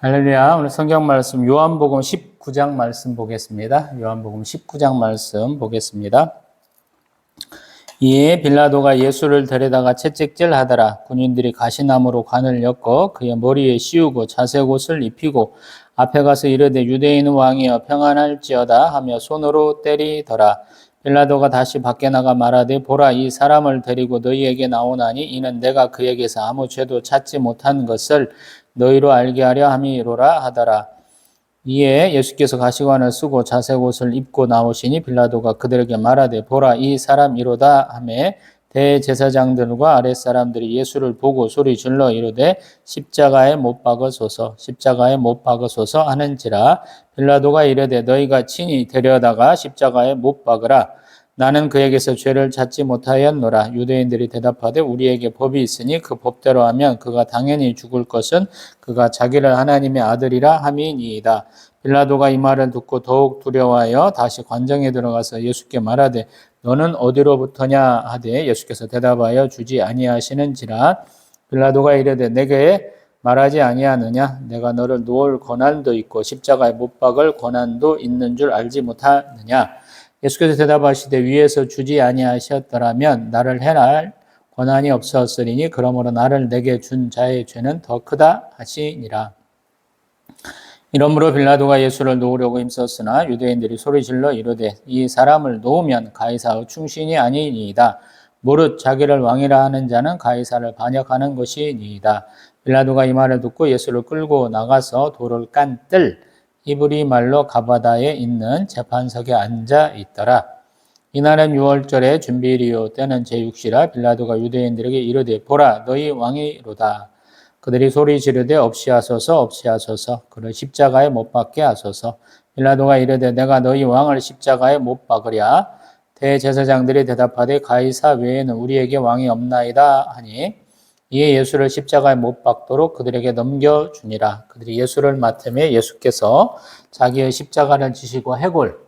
할렐루야. 오늘 성경 말씀 요한복음 19장 말씀 보겠습니다. 요한복음 19장 말씀 보겠습니다. 이에 빌라도가 예수를 데려다가 채찍질 하더라. 군인들이 가시나무로 관을 엮어 그의 머리에 씌우고 자색 옷을 입히고 앞에 가서 이르되 유대인 왕이여 평안할지어다 하며 손으로 때리더라. 빌라도가 다시 밖에 나가 말하되 보라 이 사람을 데리고 너희에게 나오나니 이는 내가 그에게서 아무 죄도 찾지 못한 것을 너희로 알게 하려 함이로라 하더라. 이에 예수께서 가시관을 쓰고 자색 옷을 입고 나오시니 빌라도가 그들에게 말하되 보라 이 사람이로다 하매 대제사장들과 아랫사람들이 예수를 보고 소리 질러 이르되 십자가에 못 박으소서 십자가에 못 박으소서 하는지라. 빌라도가 이르되 너희가 친히 데려다가 십자가에 못 박으라. 나는 그에게서 죄를 찾지 못하였노라. 유대인들이 대답하되 우리에게 법이 있으니 그 법대로 하면 그가 당연히 죽을 것은 그가 자기를 하나님의 아들이라 함이니이다. 빌라도가 이 말을 듣고 더욱 두려워하여 다시 관정에 들어가서 예수께 말하되 너는 어디로부터냐 하되 예수께서 대답하여 주지 아니하시는지라. 빌라도가 이르되 내게 말하지 아니하느냐 내가 너를 놓을 권한도 있고 십자가에 못 박을 권한도 있는 줄 알지 못하느냐. 예수께서 대답하시되 위에서 주지 아니하셨더라면 나를 해할 권한이 없었으리니 그러므로 나를 내게 준 자의 죄는 더 크다 하시니라. 이러므로 빌라도가 예수를 놓으려고 힘썼으나 유대인들이 소리질러 이르되 이 사람을 놓으면 가이사의 충신이 아니니이다. 무릇 자기를 왕이라 하는 자는 가이사를 반역하는 것이니이다. 빌라도가 이 말을 듣고 예수를 끌고 나가서 돌을 깐 뜰 히브리 말로 가바다에 있는 재판석에 앉아 있더라. 이날은 6월절의 준비일이요 때는 제6시라. 빌라도가 유대인들에게 이르되 보라 너희 왕이로다. 그들이 소리 지르되 없이하소서 없이하소서 그를 십자가에 못 박게 하소서. 빌라도가 이르되 내가 너희 왕을 십자가에 못 박으랴. 대제사장들이 대답하되 가이사 외에는 우리에게 왕이 없나이다 하니 이에 예수를 십자가에 못 박도록 그들에게 넘겨주니라. 그들이 예수를 맡으며 예수께서 자기의 십자가를 지시고 해골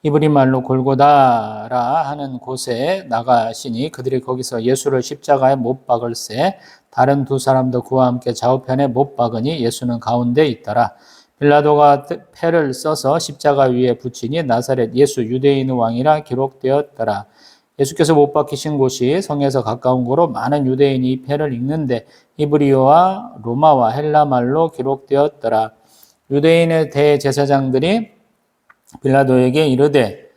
히브리 말로 골고다라 하는 곳에 나가시니 그들이 거기서 예수를 십자가에 못 박을새 다른 두 사람도 그와 함께 좌우편에 못 박으니 예수는 가운데 있더라. 빌라도가 패를 써서 십자가 위에 붙이니 나사렛 예수 유대인 왕이라 기록되었더라. 예수께서 못 박히신 곳이 성에서 가까운 곳으로 많은 유대인이 이 패를 읽는데 히브리어와 로마와 헬라 말로 기록되었더라. 유대인의 대제사장들이 빌라도에게 이르되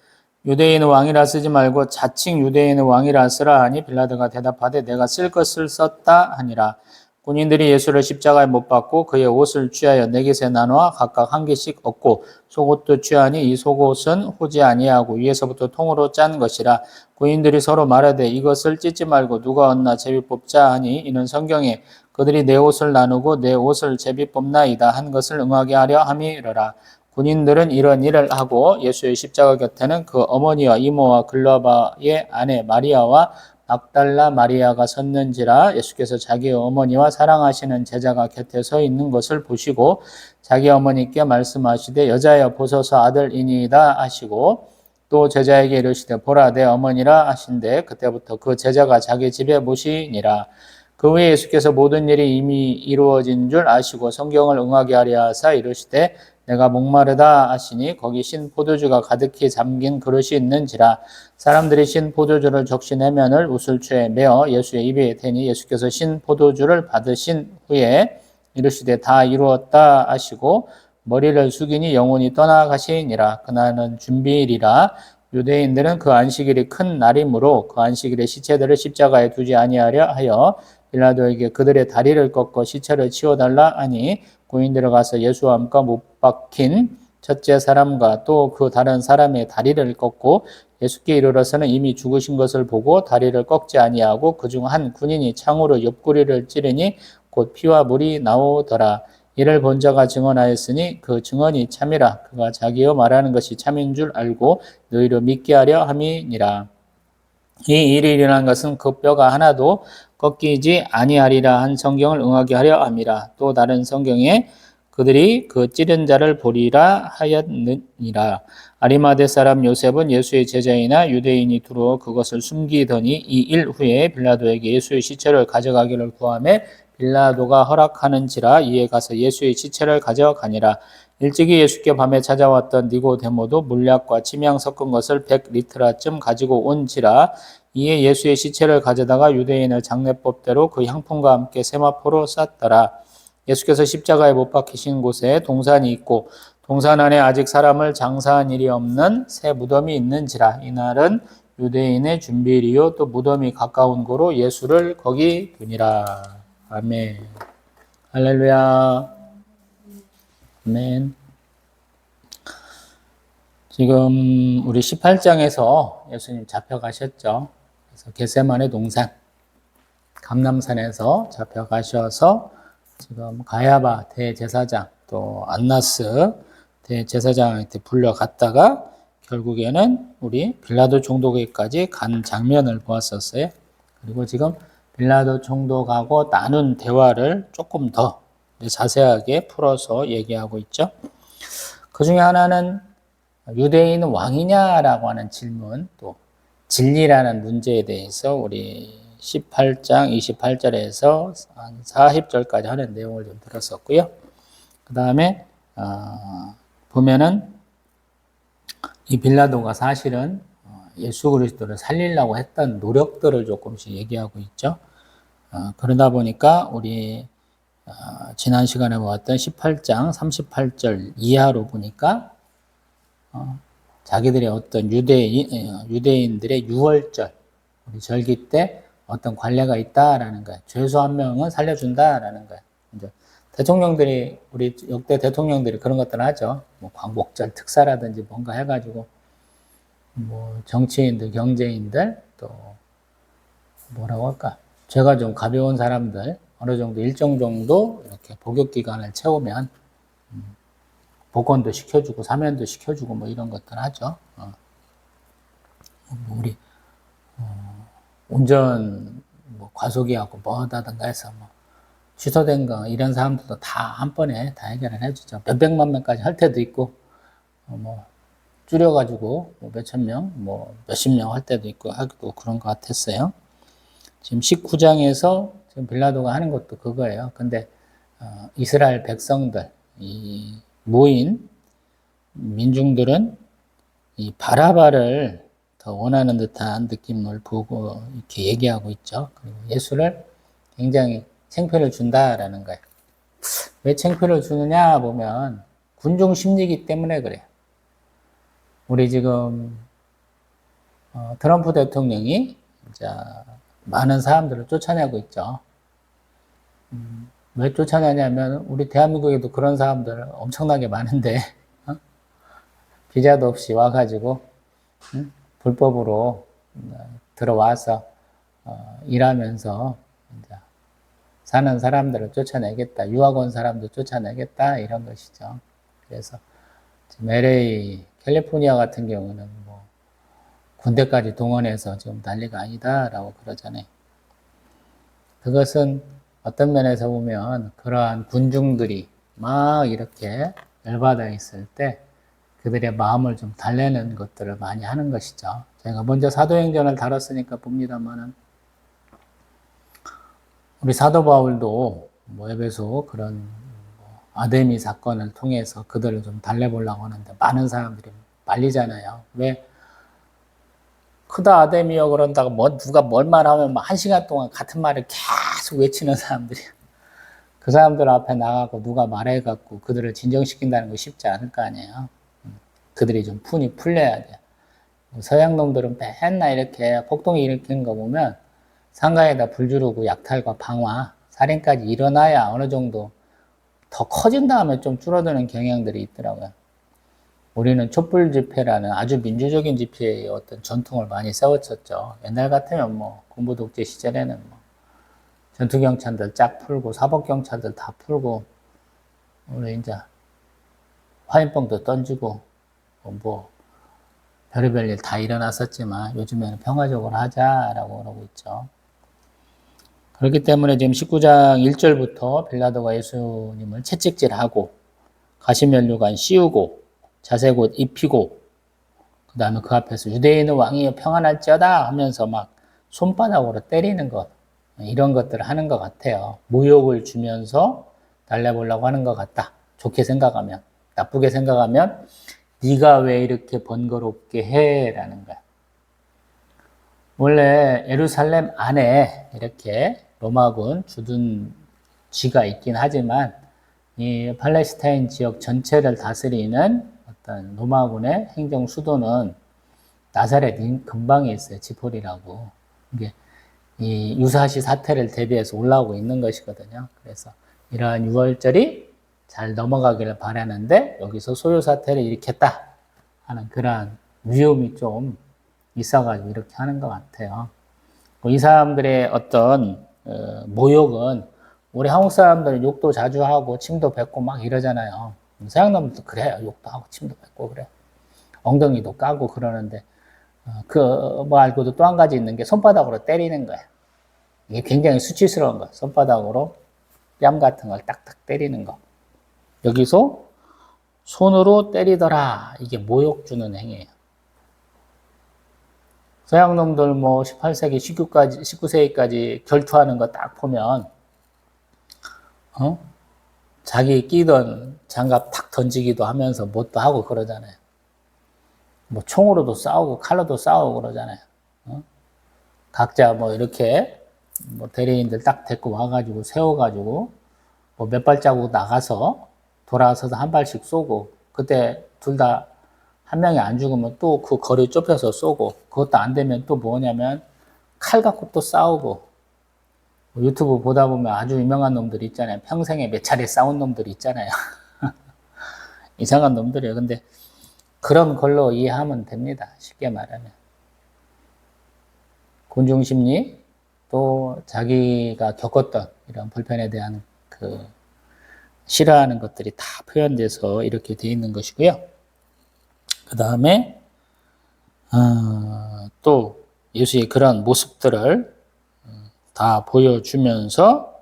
유대인 왕이라 쓰지 말고 자칭 유대인 왕이라 쓰라 하니 빌라도가 대답하되 내가 쓸 것을 썼다 하니라. 군인들이 예수를 십자가에 못 박고 그의 옷을 취하여 네 깃에 나누어 각각 한 개씩 얻고 속옷도 취하니 이 속옷은 후지 아니하고 위에서부터 통으로 짠 것이라. 군인들이 서로 말하되 이것을 찢지 말고 누가 얻나 제비 뽑자 하니 이는 성경에 그들이 내 옷을 나누고 내 옷을 제비 뽑나이다 한 것을 응하게 하려 함이로라. 군인들은 이런 일을 하고 예수의 십자가 곁에는 그 어머니와 이모와 글로바의 아내 마리아와 막달라 마리아가 섰는지라. 예수께서 자기의 어머니와 사랑하시는 제자가 곁에 서 있는 것을 보시고 자기 어머니께 말씀하시되 여자여 보소서 아들이니이다 하시고 또 제자에게 이르시되 보라 내 어머니라 하신대 그때부터 그 제자가 자기 집에 모시니라. 그 후에 예수께서 모든 일이 이미 이루어진 줄 아시고 성경을 응하게 하려 하사 이르시되 내가 목마르다 하시니 거기 신 포도주가 가득히 잠긴 그릇이 있는지라. 사람들이 신 포도주를 적시내면을 우슬초에 메어 예수의 입에 대니 예수께서 신 포도주를 받으신 후에 이르시되 다 이루었다 하시고 머리를 숙이니 영혼이 떠나가시니라. 그날은 준비일이라. 유대인들은 그 안식일이 큰 날이므로 그 안식일에 시체들을 십자가에 두지 아니하려 하여 빌라도에게 그들의 다리를 꺾어 시체를 치워달라 하니 군인들이 가서 예수와 함께 못 박힌 첫째 사람과 또 그 다른 사람의 다리를 꺾고 예수께 이르러서는 이미 죽으신 것을 보고 다리를 꺾지 아니하고 그중 한 군인이 창으로 옆구리를 찌르니 곧 피와 물이 나오더라. 이를 본 자가 증언하였으니 그 증언이 참이라. 그가 자기여 말하는 것이 참인 줄 알고 너희로 믿게 하려 함이니라. 이 일이 일어난 것은 그 뼈가 하나도 꺾이지 아니하리라 한 성경을 응하게 하려 함이라. 또 다른 성경에 그들이 그 찌른 자를 보리라 하였느니라. 아리마대 사람 요셉은 예수의 제자이나 유대인이 두루어 그것을 숨기더니 이 일 후에 빌라도에게 예수의 시체를 가져가기를 구하매 빌라도가 허락하는지라 이에 가서 예수의 시체를 가져가니라. 일찍이 예수께 밤에 찾아왔던 니고데모도 물약과 침향 섞은 것을 100리트라쯤 가지고 온지라. 이에 예수의 시체를 가져다가 유대인의 장례법대로 그 향품과 함께 세마포로 쌌더라. 예수께서 십자가에 못 박히신 곳에 동산이 있고 동산 안에 아직 사람을 장사한 일이 없는 새 무덤이 있는지라. 이날은 유대인의 준비일이요 또 무덤이 가까운 고로 예수를 거기 두니라. 아멘. 할렐루야. 아멘. 지금 우리 18장에서 예수님 잡혀가셨죠. 그래서 겟세마네 동산, 감람산에서 잡혀가셔서 지금 가야바 대제사장 또 안나스 대제사장한테 불려갔다가 결국에는 우리 빌라도 총독에까지 간 장면을 보았었어요. 그리고 지금 빌라도 총독하고 나눈 대화를 조금 더 자세하게 풀어서 얘기하고 있죠. 그 중에 하나는 유대인은 왕이냐라고 하는 질문, 또 진리라는 문제에 대해서 우리 18장 28절에서 한 40절까지 하는 내용을 좀 들었었고요. 그 다음에 보면은 이 빌라도가 사실은 예수 그리스도를 살리려고 했던 노력들을 조금씩 얘기하고 있죠. 그러다 보니까 우리 지난 시간에 보았던 18장 38절 이하로 보니까 자기들의 어떤 유대인들의 유월절, 우리 절기 때 어떤 관례가 있다라는 거예요. 죄수 한 명은 살려준다라는 거예요. 이제 대통령들이, 우리 역대 대통령들이 그런 것들 하죠. 뭐 광복절 특사라든지 뭔가 해가지고 뭐 정치인들, 경제인들, 또 뭐라고 할까, 죄가 좀 가벼운 사람들 어느 정도 일정 정도 이렇게 복역 기간을 채우면 복권도 시켜주고 사면도 시켜주고 뭐 이런 것들 하죠. 우리 운전 뭐 과속이하고 뭐하다든가 해서 뭐 취소된 거 이런 사람들도 다 한 번에 다 해결을 해주죠. 몇백만 명까지 할 때도 있고 뭐 줄여가지고 뭐 몇천 명, 뭐 몇십 명 할 때도 있고 하기도 그런 것 같았어요. 지금 19장에서 지금 빌라도가 하는 것도 그거예요. 근데 이스라엘 백성들, 이 모인 민중들은 이 바라바를 더 원하는 듯한 느낌을 보고 이렇게 얘기하고 있죠. 그리고 예수를 굉장히 창피를 준다라는 거예요. 왜 창피를 주느냐 보면 군중 심리이기 때문에 그래요. 우리 지금 트럼프 대통령이 이제 많은 사람들을 쫓아내고 있죠. 왜 쫓아내냐면 우리 대한민국에도 그런 사람들 엄청나게 많은데 비자도 없이 와가지고 불법으로 들어와서 일하면서 이제 사는 사람들을 쫓아내겠다, 유학 온 사람도 쫓아내겠다 이런 것이죠. 그래서 지금 LA, 캘리포니아 같은 경우는 뭐 군대까지 동원해서 지금 난리가 아니다라고 그러잖아요. 그것은 어떤 면에서 보면 그러한 군중들이 막 이렇게 열받아 있을 때 그들의 마음을 좀 달래는 것들을 많이 하는 것이죠. 제가 먼저 사도행전을 다뤘으니까 봅니다만은 우리 사도 바울도 뭐 에베소 그런 아데미 사건을 통해서 그들을 좀 달래보려고 하는데 많은 사람들이 말리잖아요. 왜? 크다 아데미여 그런다고 뭐 누가 뭘 말하면 뭐 1시간 동안 같은 말을 계속 외치는 사람들이 그 사람들 앞에 나가고 누가 말해갖고 그들을 진정시킨다는 거 쉽지 않을 거 아니에요. 그들이 좀 푼이 풀려야 돼. 서양 놈들은 맨날 이렇게 폭동이 일으키는 거 보면 상가에다 불 지르고 약탈과 방화, 살인까지 일어나야 어느 정도 더 커진 다음에 좀 줄어드는 경향들이 있더라고요. 우리는 촛불 집회라는 아주 민주적인 집회의 어떤 전통을 많이 세웠었죠. 옛날 같으면 뭐 군부 독재 시절에는 뭐 전투경찰들 쫙 풀고 사법경찰들 다 풀고 우리 이제 화인봉도 던지고 뭐 별의별 일 다 일어났었지만 요즘에는 평화적으로 하자라고 그러고 있죠. 그렇기 때문에 지금 19장 1절부터 빌라도가 예수님을 채찍질하고 가시면류관 씌우고 자색 옷 입히고 그 다음에 그 앞에서 유대인은 왕이 평안할지어다 하면서 막 손바닥으로 때리는 것, 이런 것들을 하는 것 같아요. 모욕을 주면서 달래보려고 하는 것 같다. 좋게 생각하면. 나쁘게 생각하면 네가 왜 이렇게 번거롭게 해? 라는 거야. 원래 예루살렘 안에 이렇게 로마군 주둔지가 있긴 하지만 이 팔레스타인 지역 전체를 다스리는 어떤 로마군의 행정 수도는 나사렛 근방에 있어요. 지폴이라고. 이게 이 유사시 사태를 대비해서 올라오고 있는 것이거든요. 그래서 이러한 6월절이 잘 넘어가기를 바라는데 여기서 소요 사태를 일으켰다 하는 그러한 위험이 좀 있어가지고 이렇게 하는 것 같아요. 이 사람들의 어떤 모욕은 우리 한국 사람들은 욕도 자주 하고 침도 뱉고 막 이러잖아요. 서양 놈들도 그래요. 욕도 하고 침도 뱉고 그래. 엉덩이도 까고 그러는데 그 말고도 또 한 가지 있는 게 손바닥으로 때리는 거야. 이게 굉장히 수치스러운 거야. 손바닥으로 뺨 같은 걸 딱딱 때리는 거. 여기서 손으로 때리더라. 이게 모욕 주는 행위예요. 서양 놈들 뭐 18세기, 19세기까지 결투하는 거 딱 보면 자기 끼던 장갑 탁 던지기도 하면서 뭣도 하고 그러잖아요. 뭐 총으로도 싸우고 칼로도 싸우고 그러잖아요. 각자 뭐 이렇게 뭐 대리인들 딱 데리고 와가지고 세워가지고 뭐 몇 발자국 나가서 돌아서서 한 발씩 쏘고 그때 둘 다 한 명이 안 죽으면 또 그 거리 좁혀서 쏘고 그것도 안 되면 또 뭐냐면 칼 갖고 또 싸우고 유튜브 보다 보면 아주 유명한 놈들이 있잖아요. 평생에 몇 차례 싸운 놈들이 있잖아요. 이상한 놈들이에요. 근데 그런 걸로 이해하면 됩니다. 쉽게 말하면. 곤중심리 또 자기가 겪었던 이런 불편에 대한 그 싫어하는 것들이 다 표현돼서 이렇게 되어 있는 것이고요. 그 다음에 또 예수의 그런 모습들을 다 보여주면서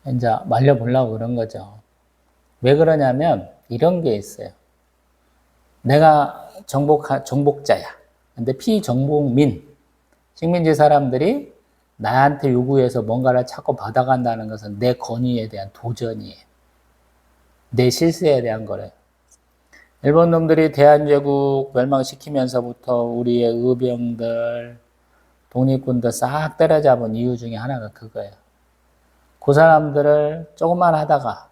이제 말려보려고 그런 거죠. 왜 그러냐면 이런 게 있어요. 내가 정복자야. 근데 피정복민, 식민지 사람들이 나한테 요구해서 뭔가를 자꾸 받아간다는 것은 내 권위에 대한 도전이에요. 내 실세에 대한 거래요. 일본 놈들이 대한제국 멸망시키면서부터 우리의 의병들, 독립군들 싹 때려잡은 이유 중에 하나가 그거예요. 그 사람들을 조금만 하다가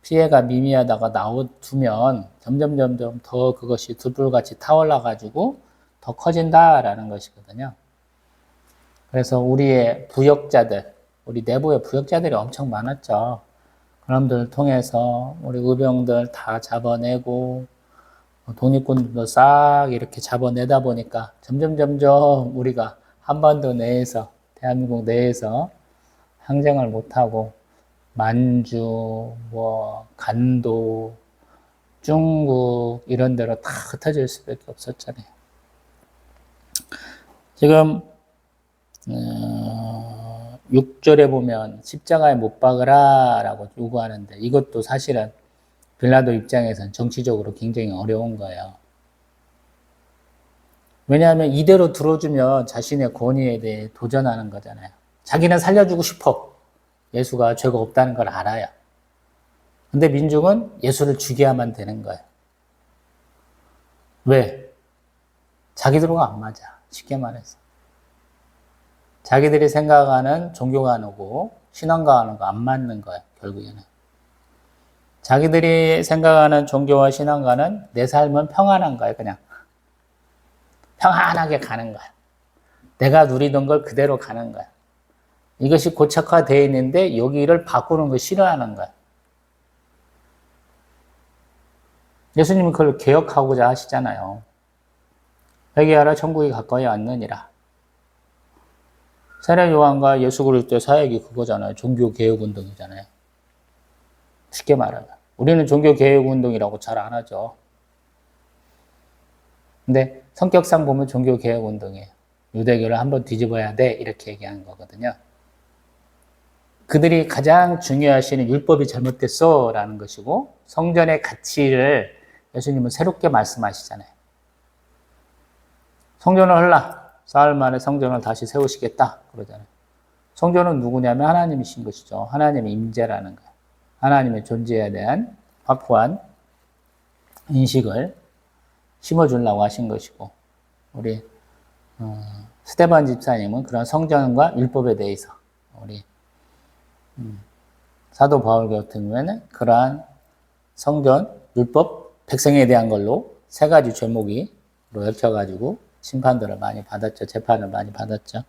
피해가 미미하다가 놔두면 점점 더 그것이 들불같이 타올라가지고 더 커진다라는 것이거든요. 그래서 우리의 부역자들, 우리 내부에 부역자들이 엄청 많았죠. 그놈들을 통해서 우리 의병들 다 잡아내고 독립군도 싹 이렇게 잡아내다 보니까 점점 우리가 한반도 내에서 대한민국 내에서 항쟁을 못하고 만주, 뭐 간도, 중국 이런 데로 다 흩어질 수밖에 없었잖아요. 지금 6절에 보면 십자가에 못 박으라 라고 요구하는데 이것도 사실은 빌라도 입장에서는 정치적으로 굉장히 어려운 거예요. 왜냐하면 이대로 들어주면 자신의 권위에 대해 도전하는 거잖아요. 자기는 살려주고 싶어. 예수가 죄가 없다는 걸 알아요. 근데 민중은 예수를 죽여야만 되는 거예요. 왜? 자기들과 안 맞아. 쉽게 말해서. 자기들이 생각하는 종교관하고 신앙관하고 안 맞는 거예요. 결국에는. 자기들이 생각하는 종교와 신앙과는 내 삶은 평안한 거예요. 그냥 평안하게 가는 거야. 내가 누리던 걸 그대로 가는 거야. 이것이 고착화되어 있는데 여기를 바꾸는 거 싫어하는 거야. 예수님은 그걸 개혁하고자 하시잖아요. 회개하라 천국이 가까이 왔느니라. 세례 요한과 예수 그리스도의 사역이 그거잖아요. 종교개혁운동이잖아요. 쉽게 말하면. 우리는 종교개혁운동이라고 잘 안 하죠. 근데 성격상 보면 종교개혁운동이에요. 유대교를 한번 뒤집어야 돼 이렇게 얘기하는 거거든요. 그들이 가장 중요하시는 율법이 잘못됐어 라는 것이고 성전의 가치를 예수님은 새롭게 말씀하시잖아요. 성전을 헐라. 사흘 만에 성전을 다시 세우시겠다 그러잖아요. 성전은 누구냐면 하나님이신 것이죠. 하나님의 임재라는 거예요. 하나님의 존재에 대한 확고한 인식을 심어주려고 하신 것이고, 우리 스데반 집사님은 그런 성전과 율법에 대해서, 우리 사도 바울 같은 경우에는 그러한 성전, 율법, 백성에 대한 걸로 세 가지 죄목으로 얽혀가지고 심판들을 많이 받았죠. 재판을 많이 받았죠.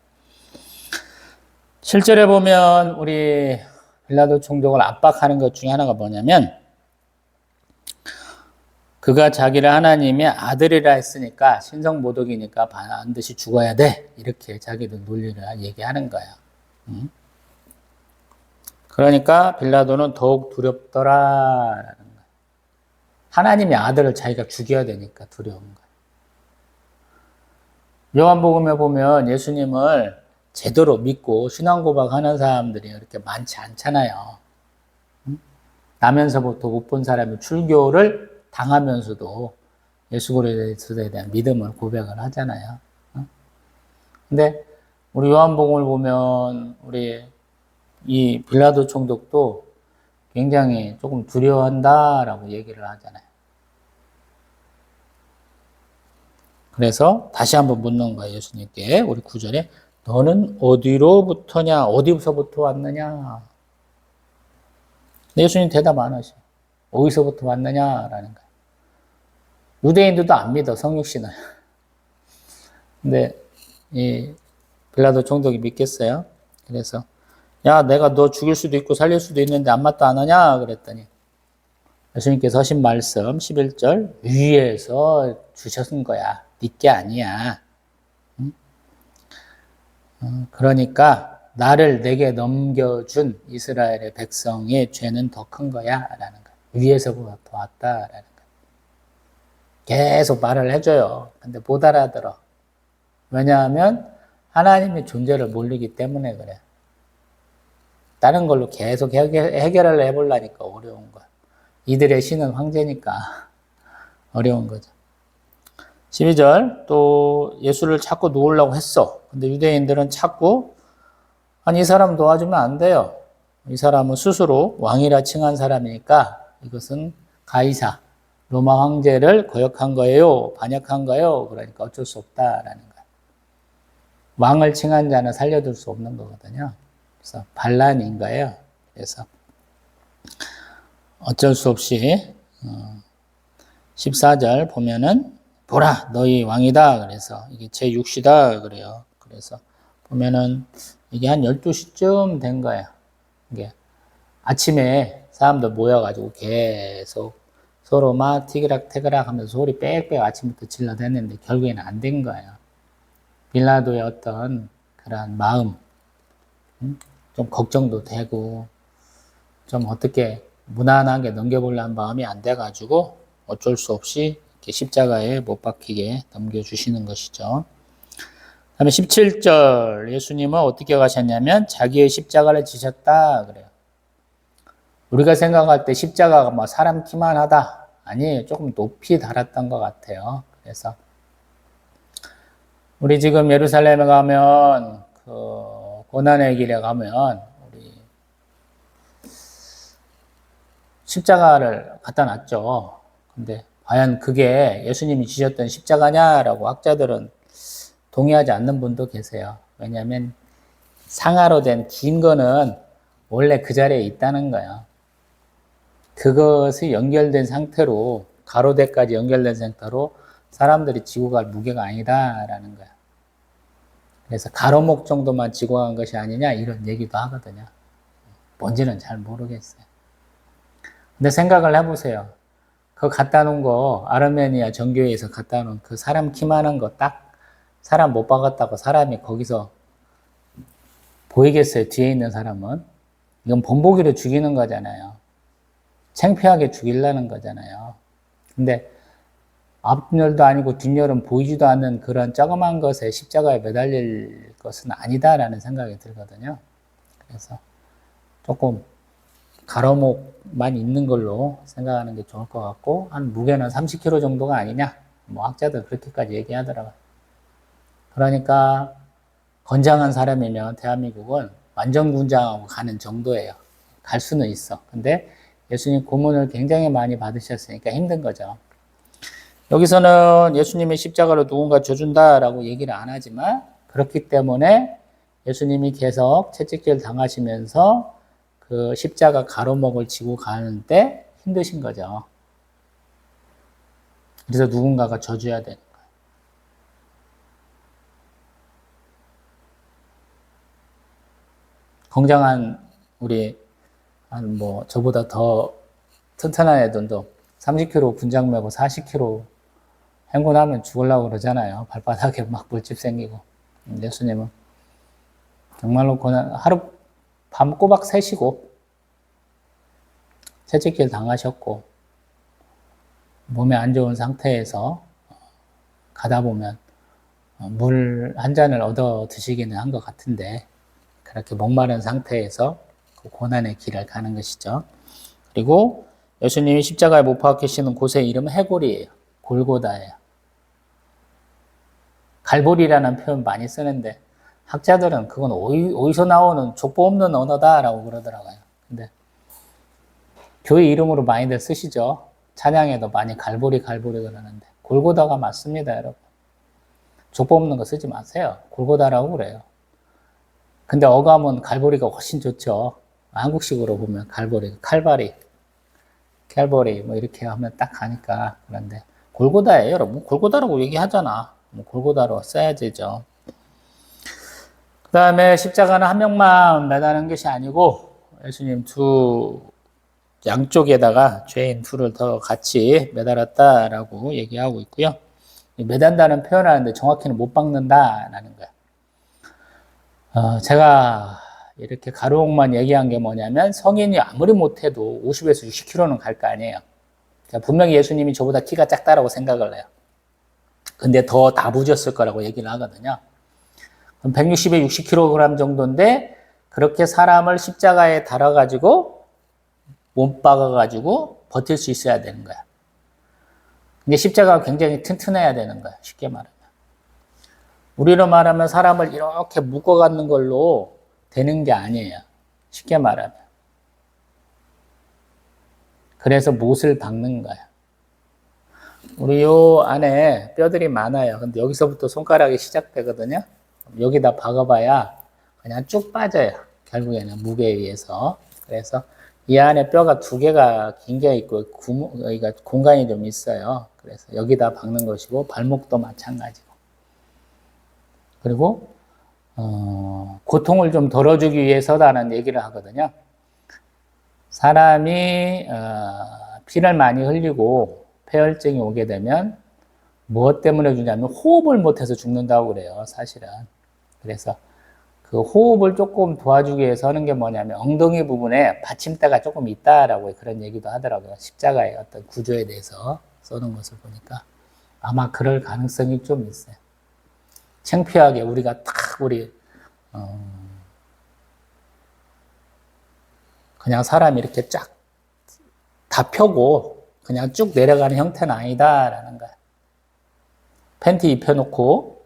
실제로 보면 우리 빌라도 총독을 압박하는 것 중에 하나가 뭐냐면, 그가 자기를 하나님의 아들이라 했으니까 신성모독이니까 반드시 죽어야 돼. 이렇게 자기들 논리를 얘기하는 거야. 그러니까 빌라도는 더욱 두렵더라라는 거야. 하나님의 아들을 자기가 죽여야 되니까 두려운 거야. 요한복음에 보면 예수님을 제대로 믿고 신앙 고백하는 사람들이 그렇게 많지 않잖아요. 나면서부터 못 본 사람이 출교를 당하면서도 예수 그리스도에 대한 믿음을 고백을 하잖아요. 근데 우리 요한복음을 보면 우리 이 빌라도 총독도 굉장히 조금 두려워한다라고 얘기를 하잖아요. 그래서 다시 한번 묻는 거예요, 예수님께. 우리 9절에 너는 어디로부터냐? 어디서부터 왔느냐? 예수님 대답 안 하셔. 어디서부터 왔느냐라는 거예요. 유대인들도 안 믿어, 성육신을. 근데 이 빌라도 총독이 믿겠어요? 그래서 야, 내가 너 죽일 수도 있고 살릴 수도 있는데 아무 말도 안 하냐? 그랬더니 예수님께서 하신 말씀 11절 위에서 주셨은 거야. 네게 아니야. 그러니까 나를 내게 넘겨준 이스라엘의 백성의 죄는 더 큰 거야 라는 거야. 위에서부터 왔다라는 거야. 계속 말을 해줘요. 근데 못 알아들어. 왜냐하면 하나님의 존재를 모르기 때문에 그래. 다른 걸로 계속 해결을 해보려니까 어려운 거야. 이들의 신은 황제니까 어려운 거죠. 12절 또 예수를 찾고 누우려고 했어. 근데 유대인들은 찾고 아니 이 사람 도와주면 안 돼요. 이 사람은 스스로 왕이라 칭한 사람이니까 이것은 가이사 로마 황제를 거역한 거예요. 반역한 거예요. 그러니까 어쩔 수 없다라는 거예요. 왕을 칭한 자는 살려둘 수 없는 거거든요. 그래서 반란인 거예요. 그래서 어쩔 수 없이 14절 보면은 보라 너희 왕이다. 그래서 이게 제6시다 그래요. 그래서 보면은 이게 한 12시쯤 된 거예요. 이게 아침에 사람들 모여가지고 계속 서로 막 티그락태그락 하면서 소리 빽빽 아침부터 질러댔는데 결국에는 안 된 거예요. 빌라도의 어떤 그런 마음, 좀 걱정도 되고 좀 어떻게 무난하게 넘겨보려는 마음이 안 돼가지고 어쩔 수 없이 이렇게 십자가에 못 박히게 넘겨주시는 것이죠. 다음에 17절 예수님은 어떻게 가셨냐면 자기의 십자가를 지셨다 그래요. 우리가 생각할 때 십자가가 뭐 사람 키만 하다. 아니에요. 조금 높이 달았던 것 같아요. 그래서 우리 지금 예루살렘에 가면 그 고난의 길에 가면 우리 십자가를 갖다 놨죠. 근데 과연 그게 예수님이 지셨던 십자가냐라고 학자들은 동의하지 않는 분도 계세요. 왜냐하면 상하로 된 긴 거는 원래 그 자리에 있다는 거예요. 그것이 연결된 상태로 가로대까지 연결된 상태로 사람들이 지고 갈 무게가 아니다라는 거야. 그래서 가로목 정도만 지고 간 것이 아니냐 이런 얘기도 하거든요. 뭔지는 잘 모르겠어요. 근데 생각을 해보세요. 그거 갖다 놓은 거 아르메니아 정교회에서 갖다 놓은 그 사람 키만한 거 딱 사람 못 박았다고 사람이 거기서 보이겠어요? 뒤에 있는 사람은. 이건 본보기로 죽이는 거잖아요. 창피하게 죽이려는 거잖아요. 근데 앞열도 아니고 뒷열은 보이지도 않는 그런 조그만 것에 십자가에 매달릴 것은 아니다라는 생각이 들거든요. 그래서 조금 가로목만 있는 걸로 생각하는 게 좋을 것 같고 한 무게는 30kg 정도가 아니냐 뭐 학자들 그렇게까지 얘기하더라고요. 그러니까 건장한 사람이면 대한민국은 완전 군장하고 가는 정도예요. 갈 수는 있어. 근데 예수님 고문을 굉장히 많이 받으셨으니까 힘든 거죠. 여기서는 예수님이 십자가로 누군가 져준다라고 얘기를 안 하지만 그렇기 때문에 예수님이 계속 채찍질 당하시면서 그 십자가 가로목을 지고 가는데 힘드신 거죠. 그래서 누군가가 져줘야 되는 거예요. 건장한 우리 저보다 더 튼튼한 애들도 30kg 군장 메고 40kg 행군하면 죽으려고 그러잖아요. 발바닥에 막 물집 생기고. 예수님은 정말로 하루 밤 꼬박 새시고 채찍질 당하셨고 몸에 안 좋은 상태에서 가다 보면 물 한 잔을 얻어 드시기는 한 것 같은데 그렇게 목마른 상태에서 그 고난의 길을 가는 것이죠. 그리고 예수님이 십자가에 못 박히시는 곳의 이름은 해골이에요. 골고다예요. 갈보리라는 표현 많이 쓰는데 학자들은 그건 어디서 나오는 족보 없는 언어다라고 그러더라고요. 근데 교회 이름으로 많이들 쓰시죠. 찬양에도 많이 갈보리 그러는데 골고다가 맞습니다, 여러분. 족보 없는 거 쓰지 마세요. 골고다라고 그래요. 근데 어감은 갈보리가 훨씬 좋죠. 한국식으로 보면 갈보리, 칼바리, 캘버리 뭐 이렇게 하면 딱 가니까. 그런데 골고다예요, 여러분. 골고다라고 얘기하잖아. 골고다로 써야 되죠. 그 다음에 십자가는 한 명만 매다는 것이 아니고 예수님 양쪽에다가 죄인 둘을 더 같이 매달았다라고 얘기하고 있고요. 매단다는 표현을 하는데 정확히는 못 박는다라는 거예요. 제가 이렇게 가로옥만 얘기한 게 뭐냐면 성인이 아무리 못해도 50에서 60kg는 갈 거 아니에요. 그러니까 분명히 예수님이 저보다 키가 작다라고 생각을 해요. 근데 더 다부졌을 거라고 얘기를 하거든요. 그럼 160에 60kg 정도인데 그렇게 사람을 십자가에 달아가지고 못 박아가지고 버틸 수 있어야 되는 거야. 근데 십자가가 굉장히 튼튼해야 되는 거야. 쉽게 말하면. 우리로 말하면 사람을 이렇게 묶어갖는 걸로 되는 게 아니에요. 쉽게 말하면. 그래서 못을 박는 거야. 우리 요 안에 뼈들이 많아요. 근데 여기서부터 손가락이 시작되거든요. 여기다 박아봐야 그냥 쭉 빠져요. 결국에는 무게에 의해서. 그래서 이 안에 뼈가 두 개가 긴 게 있고 여기가 공간이 좀 있어요. 그래서 여기다 박는 것이고 발목도 마찬가지고. 그리고 고통을 좀 덜어주기 위해서라는 얘기를 하거든요. 사람이 피를 많이 흘리고 폐혈증이 오게 되면 무엇 때문에 주냐면 호흡을 못해서 죽는다고 그래요, 사실은. 그래서 그 호흡을 조금 도와주기 위해서 하는 게 뭐냐면 엉덩이 부분에 받침대가 조금 있다라고 그런 얘기도 하더라고요. 십자가의 어떤 구조에 대해서 써놓은 것을 보니까 아마 그럴 가능성이 좀 있어요. 창피하게 우리가 딱 그냥 사람이 이렇게 쫙 다 펴고 그냥 쭉 내려가는 형태는 아니다라는 거야. 팬티 입혀놓고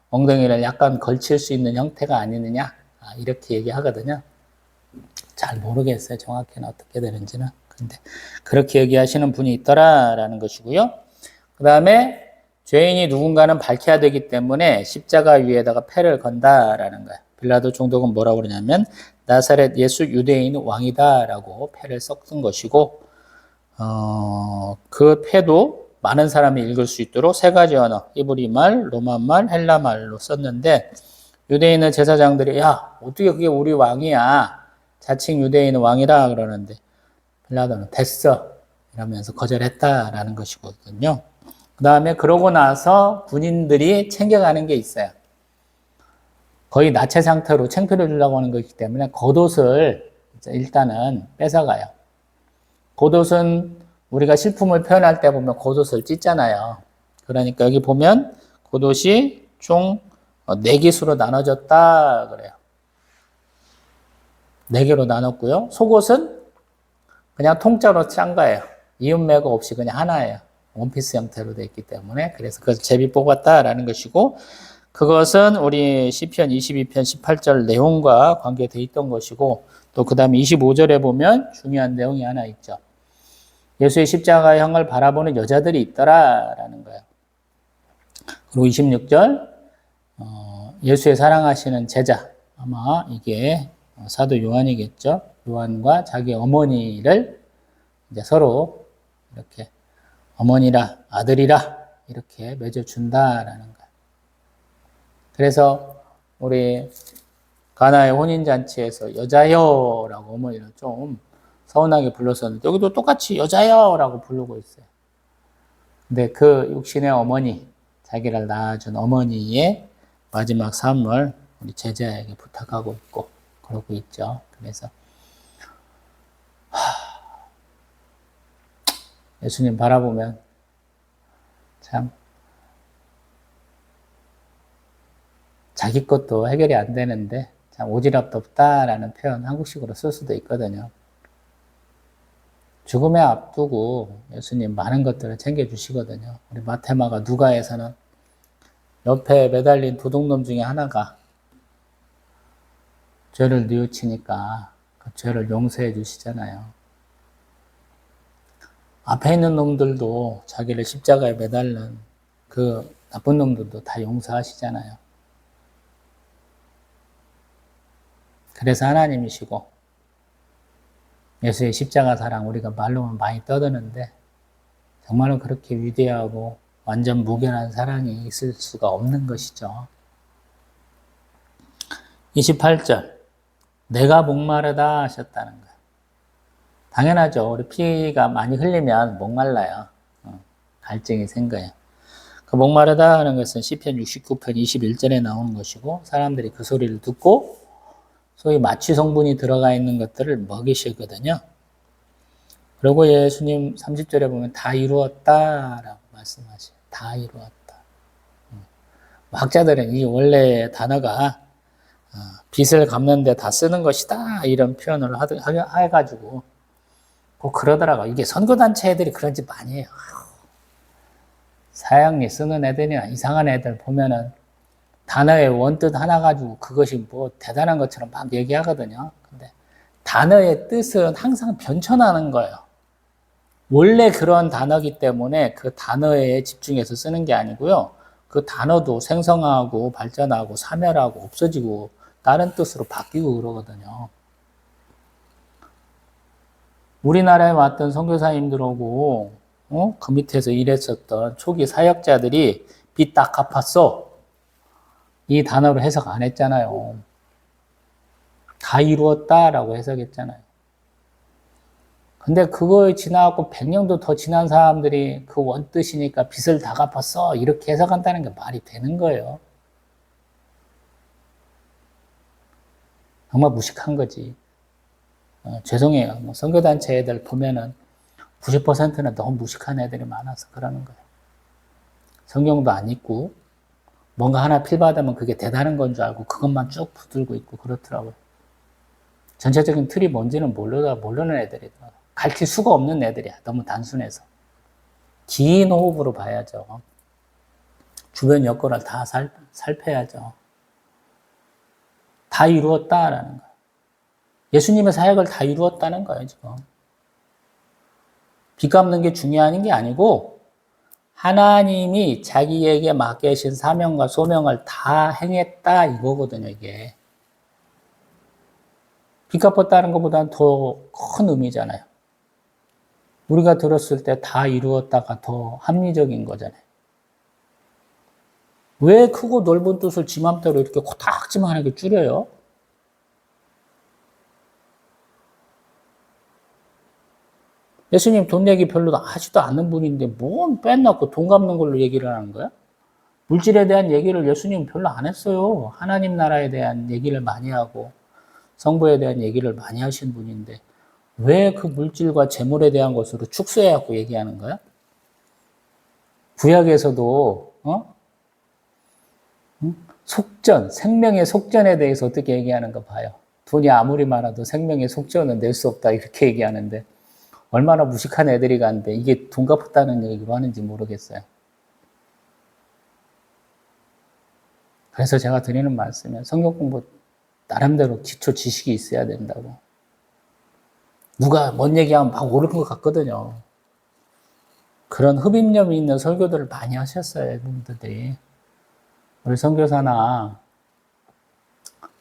엉덩이를 약간 걸칠 수 있는 형태가 아니느냐 이렇게 얘기하거든요. 잘 모르겠어요. 정확히는 어떻게 되는지는. 근데 그렇게 얘기하시는 분이 있더라라는 것이고요. 그 다음에 죄인이 누군가는 밝혀야 되기 때문에 십자가 위에다가 패를 건다라는 거예요. 빌라도 총독은 뭐라고 그러냐면 나사렛 예수 유대인 왕이다라고 패를 섞은 것이고 그 패도 많은 사람이 읽을 수 있도록 세 가지 언어, 히브리말, 로마말, 헬라말로 썼는데 유대인은 제사장들이 야 어떻게 그게 우리 왕이야 자칭 유대인은 왕이라 그러는데 빌라도는 됐어 이러면서 거절했다라는 것이거든요. 그 다음에 그러고 나서 군인들이 챙겨가는 게 있어요. 거의 나체 상태로 창피를 주려고 하는 것이기 때문에 겉옷을 일단은 뺏어가요. 겉옷은 우리가 실품을 표현할 때 보면 겉옷을 찢잖아요. 그러니까 여기 보면 겉옷이 총 4개수로 나눠졌다 그래요. 4개로 나눴고요. 속옷은 그냥 통짜로 짠 거예요. 이음매가 없이 그냥 하나예요. 원피스 형태로 되어 있기 때문에 그래서 그것을 제비 뽑았다라는 것이고 그것은 우리 시편 22편 18절 내용과 관계되어 있던 것이고 또 그 다음에 25절에 보면 중요한 내용이 하나 있죠. 예수의 십자가의 형을 바라보는 여자들이 있더라라는 거예요. 그리고 26절 예수의 사랑하시는 제자, 아마 이게 사도 요한이겠죠. 요한과 자기 어머니를 이제 서로 이렇게 어머니라 아들이라 이렇게 맺어준다라는 거예요. 그래서 우리 가나의 혼인잔치에서 여자여라고 어머니를 좀 서운하게 불렀었는데 여기도 똑같이 여자여라고 부르고 있어요. 근데 그 육신의 어머니, 자기를 낳아준 어머니의 마지막 삶을 우리 제자에게 부탁하고 있고 그러고 있죠. 그래서 예수님 바라보면 참 자기 것도 해결이 안 되는데 참 오지랖도 없다라는 표현 한국식으로 쓸 수도 있거든요. 죽음에 앞두고 예수님 많은 것들을 챙겨주시거든요. 우리 마테마가 누가에서는 옆에 매달린 도둑놈 중에 하나가 죄를 뉘우치니까 그 죄를 용서해 주시잖아요. 앞에 있는 놈들도 자기를 십자가에 매달는 그 나쁜 놈들도 다 용서하시잖아요. 그래서 하나님이시고 예수의 십자가 사랑 우리가 말로만 많이 떠드는데 정말로 그렇게 위대하고 완전 무결한 사랑이 있을 수가 없는 것이죠. 28절 내가 목마르다 하셨다는 거예요. 당연하죠. 우리 피가 많이 흘리면 목말라요. 갈증이 생겨요. 그 목마르다 하는 것은 시편 69편 21절에 나오는 것이고 사람들이 그 소리를 듣고 소위 마취 성분이 들어가 있는 것들을 먹이시거든요. 그리고 예수님 30절에 보면 다 이루었다라고 말씀하셔요. 다 이루었다. 학자들은 이 원래 단어가 빚을 갚는 데 다 쓰는 것이다 이런 표현을 해가지고 꼭 그러더라고요. 이게 선거단체 애들이 그런 짓 많이 해요. 사형리 쓰는 애들이나 이상한 애들 보면은 단어의 원뜻 하나 가지고 그것이 뭐 대단한 것처럼 막 얘기하거든요. 근데 단어의 뜻은 항상 변천하는 거예요. 원래 그런 단어이기 때문에 그 단어에 집중해서 쓰는 게 아니고요. 그 단어도 생성하고 발전하고 사멸하고 없어지고 다른 뜻으로 바뀌고 그러거든요. 우리나라에 왔던 선교사님들하고 그 밑에서 일했었던 초기 사역자들이 빚 다 갚았어. 이 단어로 해석 안 했잖아요. 다 이루었다라고 해석했잖아요. 근데 그거에 지나고 100년도 더 지난 사람들이 그 원뜻이니까 빚을 다 갚았어. 이렇게 해석한다는 게 말이 되는 거예요. 정말 무식한 거지. 죄송해요. 뭐 선교단체 애들 보면은 90%는 너무 무식한 애들이 많아서 그러는 거예요. 성경도 안 읽고 뭔가 하나 필받으면 그게 대단한 건 줄 알고 그것만 쭉 붙들고 있고 그렇더라고요. 전체적인 틀이 뭔지는 모르는 애들이더라고요. 가르칠 수가 없는 애들이야. 너무 단순해서. 긴 호흡으로 봐야죠. 주변 여건을 다 살펴야죠. 다 이루었다라는 거예요. 예수님의 사역을 다 이루었다는 거예요, 지금. 빚 갚는 게 중요한 게 아니고 하나님이 자기에게 맡기신 사명과 소명을 다 행했다 이거거든요, 이게. 빚 갚았다는 것보다는 더 큰 의미잖아요. 우리가 들었을 때 다 이루었다가 더 합리적인 거잖아요. 왜 크고 넓은 뜻을 지 맘대로 이렇게 코딱지만하게 줄여요? 예수님 돈 내기 별로 하지도 않는 분인데 뭔 빼놓고 돈 갚는 걸로 얘기를 하는 거야? 물질에 대한 얘기를 예수님은 별로 안 했어요. 하나님 나라에 대한 얘기를 많이 하고 성부에 대한 얘기를 많이 하신 분인데 왜 그 물질과 재물에 대한 것으로 축소해갖고 얘기하는 거야? 구약에서도 속전, 생명의 속전에 대해서 어떻게 얘기하는 거 봐요. 돈이 아무리 많아도 생명의 속전은 낼 수 없다 이렇게 얘기하는데 얼마나 무식한 애들이 간데 이게 돈 갚았다는 얘기로 하는지 모르겠어요. 그래서 제가 드리는 말씀은 성경 공부 나름대로 기초 지식이 있어야 된다고. 누가 뭔 얘기하면 막 옳은 것 같거든요. 그런 흡입력이 있는 설교들을 많이 하셨어요, 이분들이. 우리 선교사나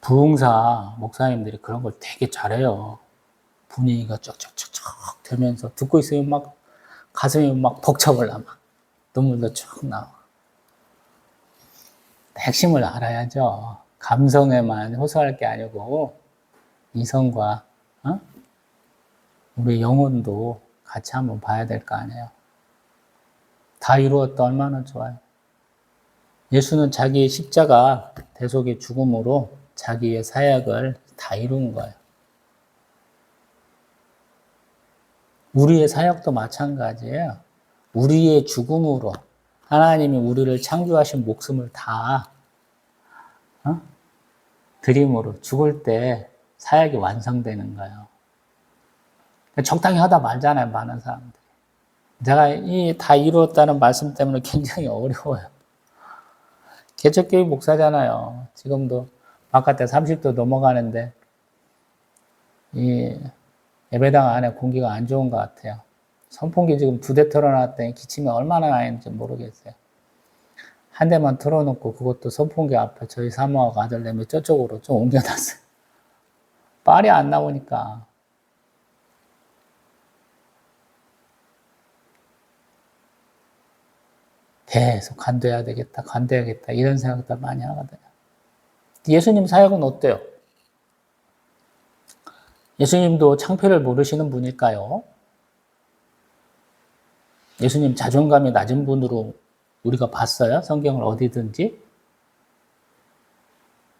부흥사 목사님들이 그런 걸 되게 잘해요. 분위기가 쩍쩍쩍쩍 되면서 듣고 있으면 막 가슴이 막 벅차올라, 막 눈물도 쭉 나와. 핵심을 알아야죠. 감성에만 호소할 게 아니고 이성과 우리 영혼도 같이 한번 봐야 될 거 아니에요. 다 이루었다 얼마나 좋아요. 예수는 자기의 십자가 대속의 죽음으로 자기의 사역을 다 이룬 거예요. 우리의 사역도 마찬가지예요. 우리의 죽음으로 하나님이 우리를 창조하신 목숨을 다 드림으로 죽을 때 사역이 완성되는 거예요. 적당히 하다 말잖아요, 많은 사람들이. 제가 이 다 이루었다는 말씀 때문에 굉장히 어려워요. 개척교회 목사잖아요. 지금도 바깥에 30도 넘어가는데 이 예배당 안에 공기가 안 좋은 것 같아요. 선풍기 지금 2대 틀어놨더니 기침이 얼마나 나는지 모르겠어요. 한 대만 틀어놓고 그것도 선풍기 앞에 저희 사모하고 아들내미 저쪽으로 좀 옮겨놨어요. 빨이 안 나오니까. 계속 간대야 되겠다, 간대야겠다 이런 생각들 많이 하거든요. 예수님 사역은 어때요? 예수님도 창피를 모르시는 분일까요? 예수님 자존감이 낮은 분으로 우리가 봤어요? 성경을 어디든지?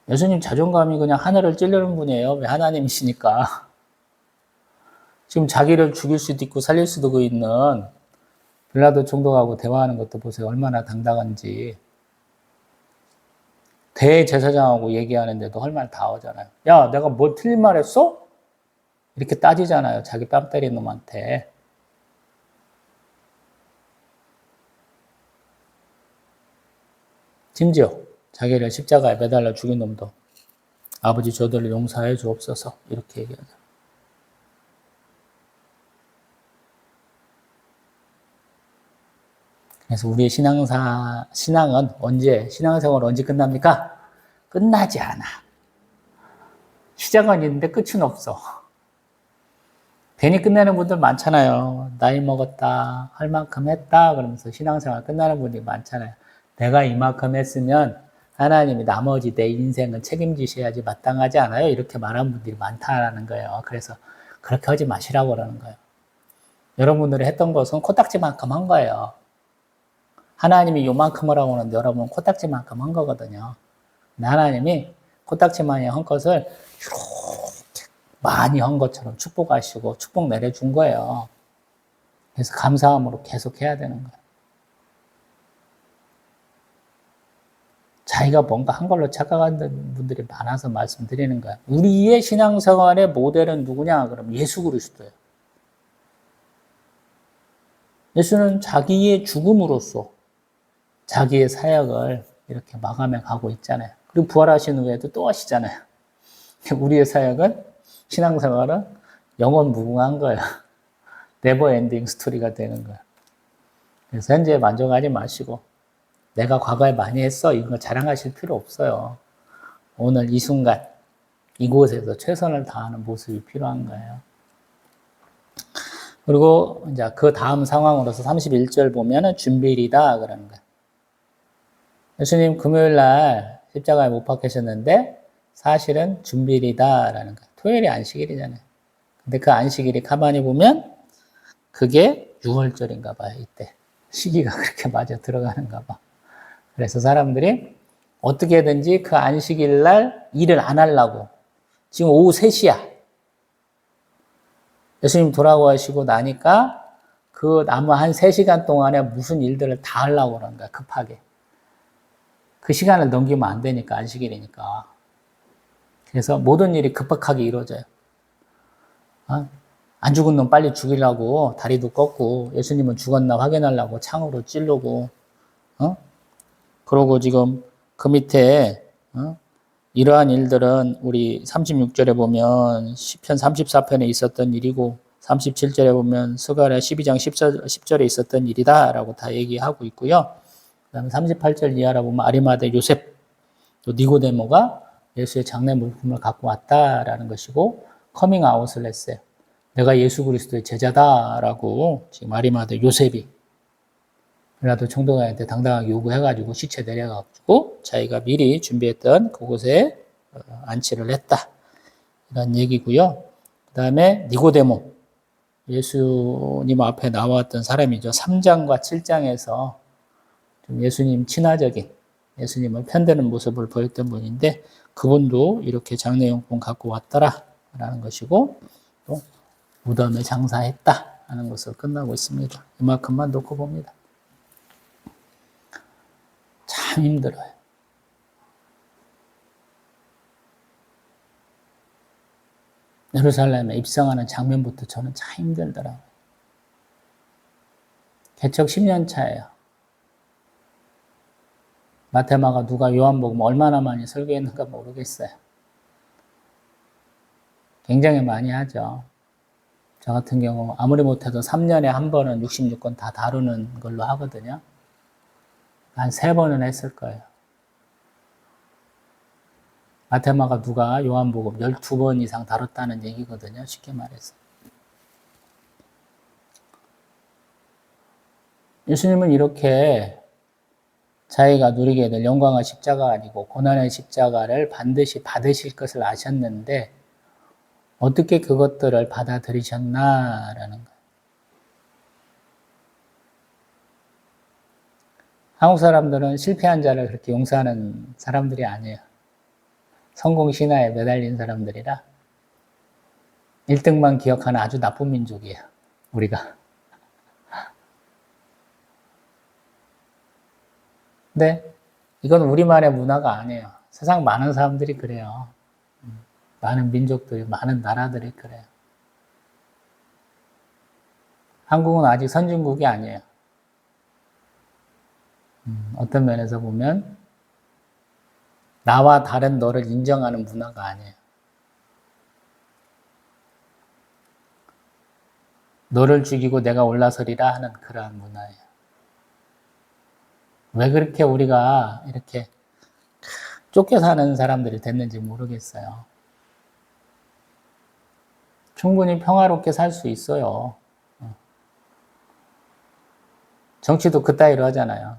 예수님 자존감이 그냥 하늘을 찌르는 분이에요. 왜? 하나님이시니까. 지금 자기를 죽일 수도 있고 살릴 수도 있는 빌라도 총독하고 대화하는 것도 보세요. 얼마나 당당한지. 대제사장하고 얘기하는데도 할 말 다 하잖아요. 야, 내가 뭐 틀린 말 했어? 이렇게 따지잖아요. 자기 뺨 때린 놈한테. 심지어 자기를 십자가에 매달려 죽인 놈도 아버지 저들을 용서해 주옵소서 이렇게 얘기하죠. 그래서 우리의 신앙은 신앙생활 언제 끝납니까? 끝나지 않아. 시작은 있는데 끝은 없어. 괜히 끝내는 분들 많잖아요. 나이 먹었다, 할 만큼 했다, 그러면서 신앙생활 끝나는 분들이 많잖아요. 내가 이만큼 했으면 하나님이 나머지 내 인생은 책임지셔야지 마땅하지 않아요? 이렇게 말하는 분들이 많다라는 거예요. 그래서 그렇게 하지 마시라고 그러는 거예요. 여러분들이 했던 것은 코딱지만큼 한 거예요. 하나님이 요만큼을 하고 있는데 여러분은 코딱지만큼 한 거거든요. 하나님이 코딱지만이 한 것을 이렇게 많이 한 것처럼 축복하시고 축복 내려준 거예요. 그래서 감사함으로 계속 해야 되는 거예요. 자기가 뭔가 한 걸로 착각하는 분들이 많아서 말씀드리는 거예요. 우리의 신앙생활의 모델은 누구냐? 그럼 예수 그리스도예요. 예수는 자기의 죽음으로써 자기의 사역을 이렇게 마감해 가고 있잖아요. 그리고 부활하신 후에도 또 하시잖아요. 우리의 사역은, 신앙생활은 영원 무궁한 거예요. 네버 엔딩 스토리가 되는 거예요. 그래서 현재에 만족하지 마시고 내가 과거에 많이 했어 이런 거 자랑하실 필요 없어요. 오늘 이 순간 이곳에서 최선을 다하는 모습이 필요한 거예요. 그리고 이제 그 다음 상황으로서 31절 보면은 준비일이다 그러는 거예요. 예수님 금요일 날 십자가에 못 박히셨는데 사실은 준비일이다라는 거예요. 토요일이 안식일이잖아요. 근데 그 안식일이 가만히 보면 그게 6월절인가 봐요. 이때 시기가 그렇게 맞아 들어가는가 봐. 그래서 사람들이 어떻게든지 그 안식일 날 일을 안 하려고 지금 오후 3시야. 예수님 돌아가시고 나니까 그 남은 한 3시간 동안에 무슨 일들을 다 하려고 그러는 거야, 급하게. 그 시간을 넘기면 안 되니까, 안식일이니까. 그래서 모든 일이 급박하게 이루어져요. 안 죽은 놈 빨리 죽이려고 다리도 꺾고, 예수님은 죽었나 확인하려고 창으로 찌르고, 그러고 지금 그 밑에 어? 이러한 일들은 우리 36절에 보면 시편 34편에 있었던 일이고 37절에 보면 스가랴 12장 10절에 있었던 일이다라고 다 얘기하고 있고요. 그다음에 38절 이하라 보면 아리마대 요셉, 또 니고데모가 예수의 장례 물품을 갖고 왔다라는 것이고 커밍아웃을 했어요. 내가 예수 그리스도의 제자다라고 지금 아리마대 요셉이 빌라도 총독한테 당당하게 요구해가지고 시체 내려가지고 자기가 미리 준비했던 그곳에 안치를 했다. 이런 얘기고요. 그 다음에 니고데모, 예수님 앞에 나왔던 사람이죠. 3장과 7장에서 좀 예수님 친화적인, 예수님을 편드는 모습을 보였던 분인데 그분도 이렇게 장례용품 갖고 왔더라 라는 것이고 또 무덤에 장사했다 하는 것으로 끝나고 있습니다. 이만큼만 놓고 봅니다. 참 힘들어요. 예루살렘에 입성하는 장면부터 저는 참 힘들더라고요. 개척 10년 차예요. 마테마가 누가 요한복음 얼마나 많이 설교했는가 모르겠어요. 굉장히 많이 하죠. 저 같은 경우 아무리 못해도 3년에 한 번은 66권 다 다루는 걸로 하거든요. 한 3번은 했을 거예요. 마테마가 누가 요한복음 12번 이상 다뤘다는 얘기거든요. 쉽게 말해서. 예수님은 이렇게 자기가 누리게 될 영광의 십자가 아니고 고난의 십자가를 반드시 받으실 것을 아셨는데 어떻게 그것들을 받아들이셨나라는 거예요. 한국 사람들은 실패한 자를 그렇게 용서하는 사람들이 아니에요. 성공 신화에 매달린 사람들이라 1등만 기억하는 아주 나쁜 민족이에요. 우리가. 근데 이건 우리만의 문화가 아니에요. 세상 많은 사람들이 그래요. 많은 민족들이, 많은 나라들이 그래요. 한국은 아직 선진국이 아니에요. 어떤 면에서 보면 나와 다른 너를 인정하는 문화가 아니에요. 너를 죽이고 내가 올라서리라 하는 그러한 문화예요. 왜 그렇게 우리가 이렇게 쫓겨 사는 사람들이 됐는지 모르겠어요. 충분히 평화롭게 살 수 있어요. 정치도 그따위로 하잖아요.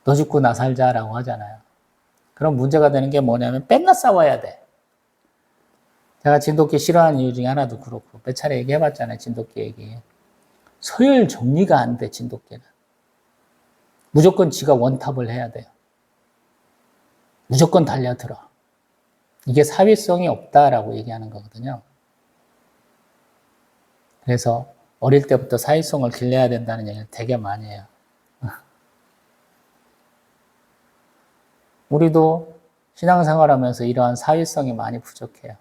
너 죽고 나 살자라고 하잖아요. 그럼 문제가 되는 게 뭐냐면 맨날 싸워야 돼. 제가 진돗개 싫어하는 이유 중에 하나도 그렇고 몇 차례 얘기해봤잖아요. 진돗개 얘기. 서열 정리가 안 돼. 진돗개는. 무조건 지가 원탑을 해야 돼요. 무조건 달려들어. 이게 사회성이 없다라고 얘기하는 거거든요. 그래서 어릴 때부터 사회성을 길러야 된다는 얘기를 되게 많이 해요. 우리도 신앙생활하면서 이러한 사회성이 많이 부족해요.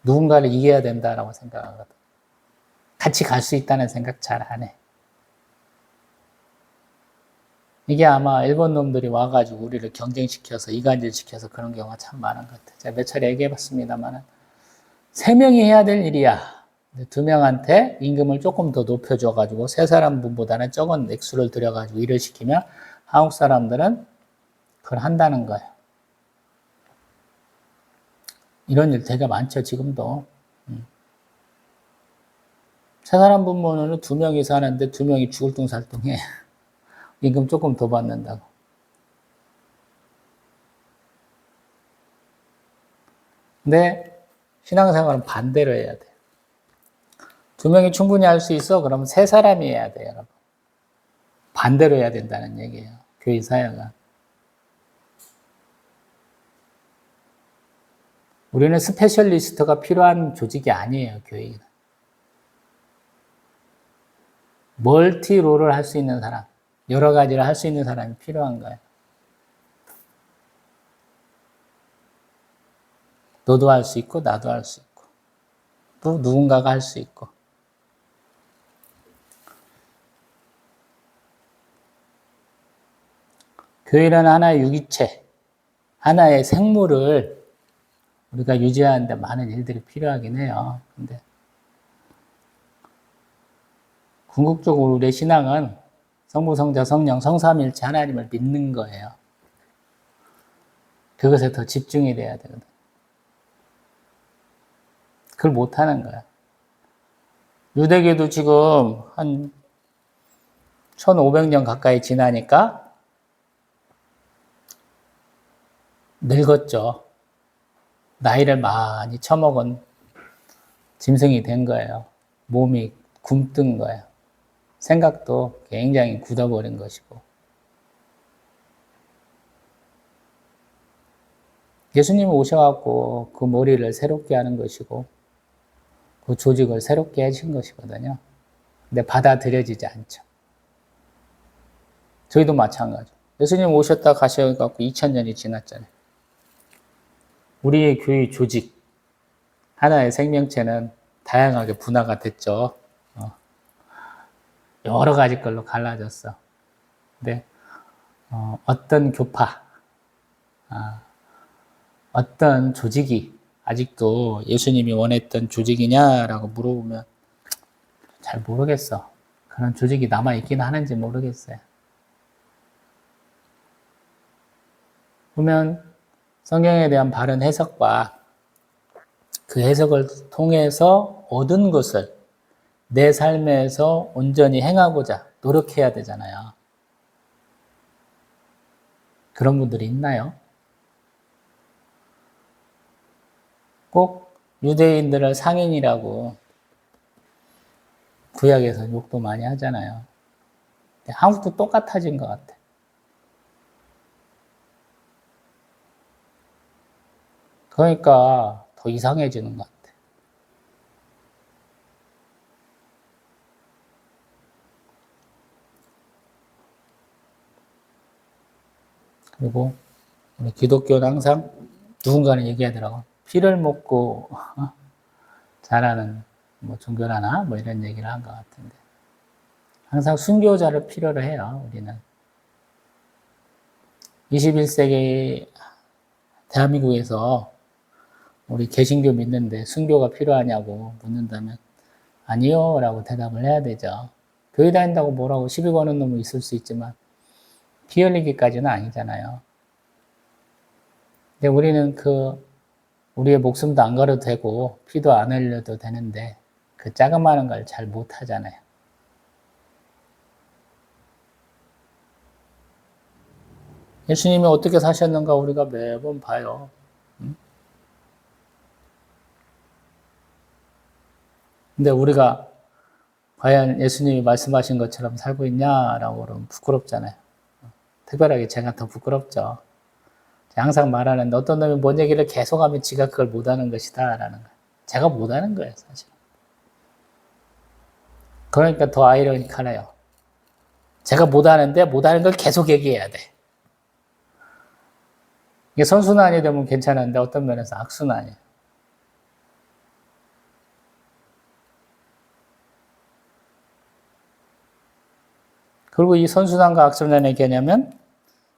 누군가를 이겨야 된다라고 생각하거든. 같이 갈 수 있다는 생각 잘 안 해. 이게 아마 일본 놈들이 와가지고 우리를 경쟁시켜서 이간질시켜서 그런 경우가 참 많은 것 같아요. 제가 몇 차례 얘기해봤습니다만 3명이 해야 될 일이야. 2명한테 임금을 조금 더 높여줘가지고 3사람분보다는 적은 액수를 들여가지고 일을 시키면 한국 사람들은 그걸 한다는 거예요. 이런 일 되게 많죠, 지금도. 3사람 분모는 2명이서 하는데 2명이 죽을 둥살둥해. 임금 조금 더 받는다고. 근데 신앙생활은 반대로 해야 돼. 2명이 충분히 할 수 있어? 그러면 3사람이 해야 돼요, 여러분. 반대로 해야 된다는 얘기예요. 교회 사역은. 우리는 스페셜리스트가 필요한 조직이 아니에요, 교회는. 멀티롤을 할 수 있는 사람, 여러 가지를 할 수 있는 사람이 필요한 거예요. 너도 할 수 있고, 나도 할 수 있고, 또 누군가가 할 수 있고. 교회라는 하나의 유기체, 하나의 생물을 우리가 유지하는데 많은 일들이 필요하긴 해요. 근데 궁극적으로 우리의 신앙은 성부, 성자, 성령, 성삼일체 하나님을 믿는 거예요. 그것에 더 집중이 돼야 되거든. 그걸 못하는 거야. 유대교도 지금 한 1500년 가까이 지나니까 늙었죠. 나이를 많이 처먹은 짐승이 된 거예요. 몸이 굼뜬 거예요. 생각도 굉장히 굳어버린 것이고. 예수님이 오셔갖고 그 머리를 새롭게 하는 것이고 그 조직을 새롭게 해주신 것이거든요. 근데 받아들여지지 않죠. 저희도 마찬가지. 예수님 오셨다 가셔갖고 2000년이 지났잖아요. 우리의 교회 조직, 하나의 생명체는 다양하게 분화가 됐죠. 여러 가지 걸로 갈라졌어. 근데 어떤 교파, 어떤 조직이 아직도 예수님이 원했던 조직이냐라고 물어보면 잘 모르겠어. 그런 조직이 남아있긴 하는지 모르겠어요. 보면 성경에 대한 바른 해석과 그 해석을 통해서 얻은 것을 내 삶에서 온전히 행하고자 노력해야 되잖아요. 그런 분들이 있나요? 꼭 유대인들을 상인이라고 구약에서 욕도 많이 하잖아요. 한국도 똑같아진 것 같아. 그러니까 더 이상해지는 것 같아. 그리고 우리 기독교는 항상 누군가는 얘기하더라고. 피를 먹고 자라는 뭐 종교라나 뭐 이런 얘기를 한 것 같은데 항상 순교자를 필요로 해요. 우리는 21세기 대한민국에서 우리 개신교 믿는데 순교가 필요하냐고 묻는다면 아니요 라고 대답을 해야 되죠. 교회 다닌다고 뭐라고 시비 거는 놈은 있을 수 있지만 피 흘리기까지는 아니잖아요. 근데 우리는 우리의 목숨도 안 걸어도 되고 피도 안 흘려도 되는데 그 자그마한 걸 잘 못하잖아요. 예수님이 어떻게 사셨는가 우리가 매번 봐요. 근데 우리가 과연 예수님이 말씀하신 것처럼 살고 있냐라고 그러면 부끄럽잖아요. 특별하게 제가 더 부끄럽죠. 항상 말하는데 어떤 놈이 뭔 얘기를 계속하면 지가 그걸 못하는 것이다 라는 거예요. 제가 못하는 거예요 사실. 그러니까 더 아이러니컬해요. 제가 못하는데 못하는 걸 계속 얘기해야 돼. 이게 선순환이 되면 괜찮은데 어떤 면에서 악순환이에요. 그리고 이 선순환과 악순환의 개념은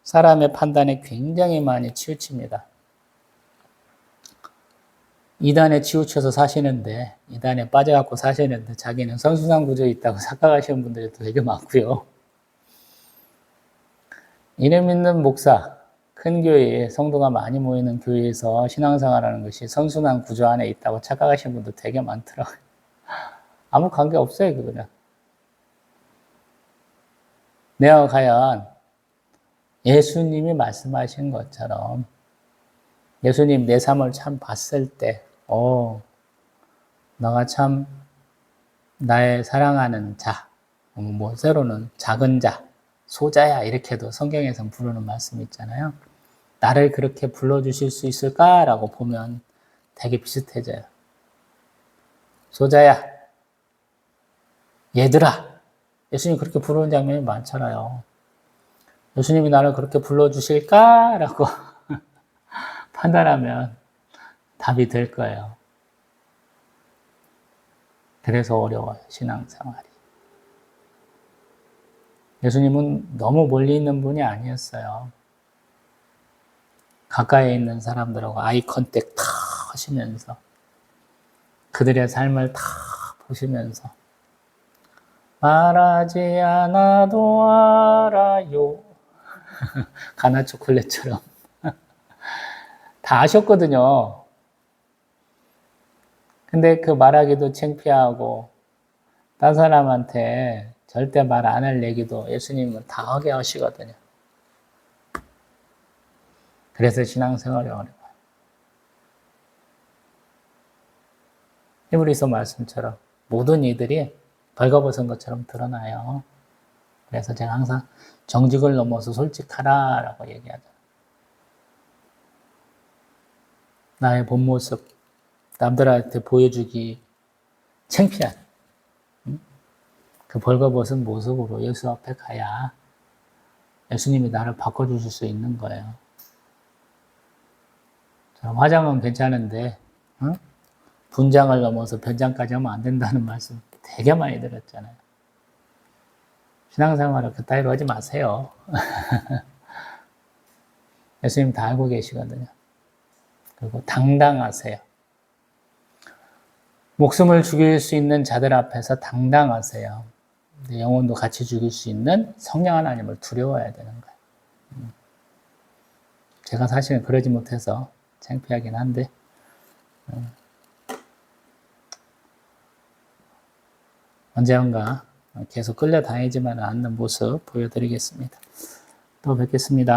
사람의 판단에 굉장히 많이 치우칩니다. 이단에 치우쳐서 사시는데, 이단에 빠져갖고 사시는데 자기는 선순환 구조에 있다고 착각하시는 분들도 되게 많고요. 이름 있는 목사, 큰 교회에 성도가 많이 모이는 교회에서 신앙생활하는 것이 선순환 구조 안에 있다고 착각하시는 분도 되게 많더라고요. 아무 관계 없어요, 그거는. 내가 과연 예수님이 말씀하신 것처럼 예수님 내 삶을 참 봤을 때, 너가 참 나의 사랑하는 자, 뭐 때로는 작은 자, 소자야 이렇게도 성경에서 부르는 말씀이 있잖아요. 나를 그렇게 불러주실 수 있을까라고 보면 되게 비슷해져요. 소자야, 얘들아, 예수님 그렇게 부르는 장면이 많잖아요. 예수님이 나를 그렇게 불러주실까라고 판단하면 답이 될 거예요. 그래서 어려워요, 신앙생활이. 예수님은 너무 멀리 있는 분이 아니었어요. 가까이에 있는 사람들하고 아이 컨택 다 하시면서 그들의 삶을 다 보시면서 말하지 않아도 알아요. 가나 초콜릿처럼 다 아셨거든요. 근데 그 말하기도 창피하고 딴 사람한테 절대 말 안 할 얘기도 예수님은 다 하게 하시거든요. 그래서 신앙생활이 어려워요. 히브리서 말씀처럼 모든 이들이 벌거벗은 것처럼 드러나요. 그래서 제가 항상 정직을 넘어서 솔직하라라고 얘기하잖아요. 나의 본 모습 남들한테 보여주기 창피한 그 벌거벗은 모습으로 예수 앞에 가야 예수님이 나를 바꿔주실 수 있는 거예요. 화장은 괜찮은데 분장을 넘어서 변장까지 하면 안 된다는 말씀 되게 많이 들었잖아요. 신앙생활을 그따위로 하지 마세요. 예수님 다 알고 계시거든요. 그리고 당당하세요. 목숨을 죽일 수 있는 자들 앞에서 당당하세요. 영혼도 같이 죽일 수 있는 성령 하나님을 두려워해야 되는 거예요. 제가 사실은 그러지 못해서 창피하긴 한데 언젠가 계속 끌려다니지만 않는 모습 보여드리겠습니다. 또 뵙겠습니다.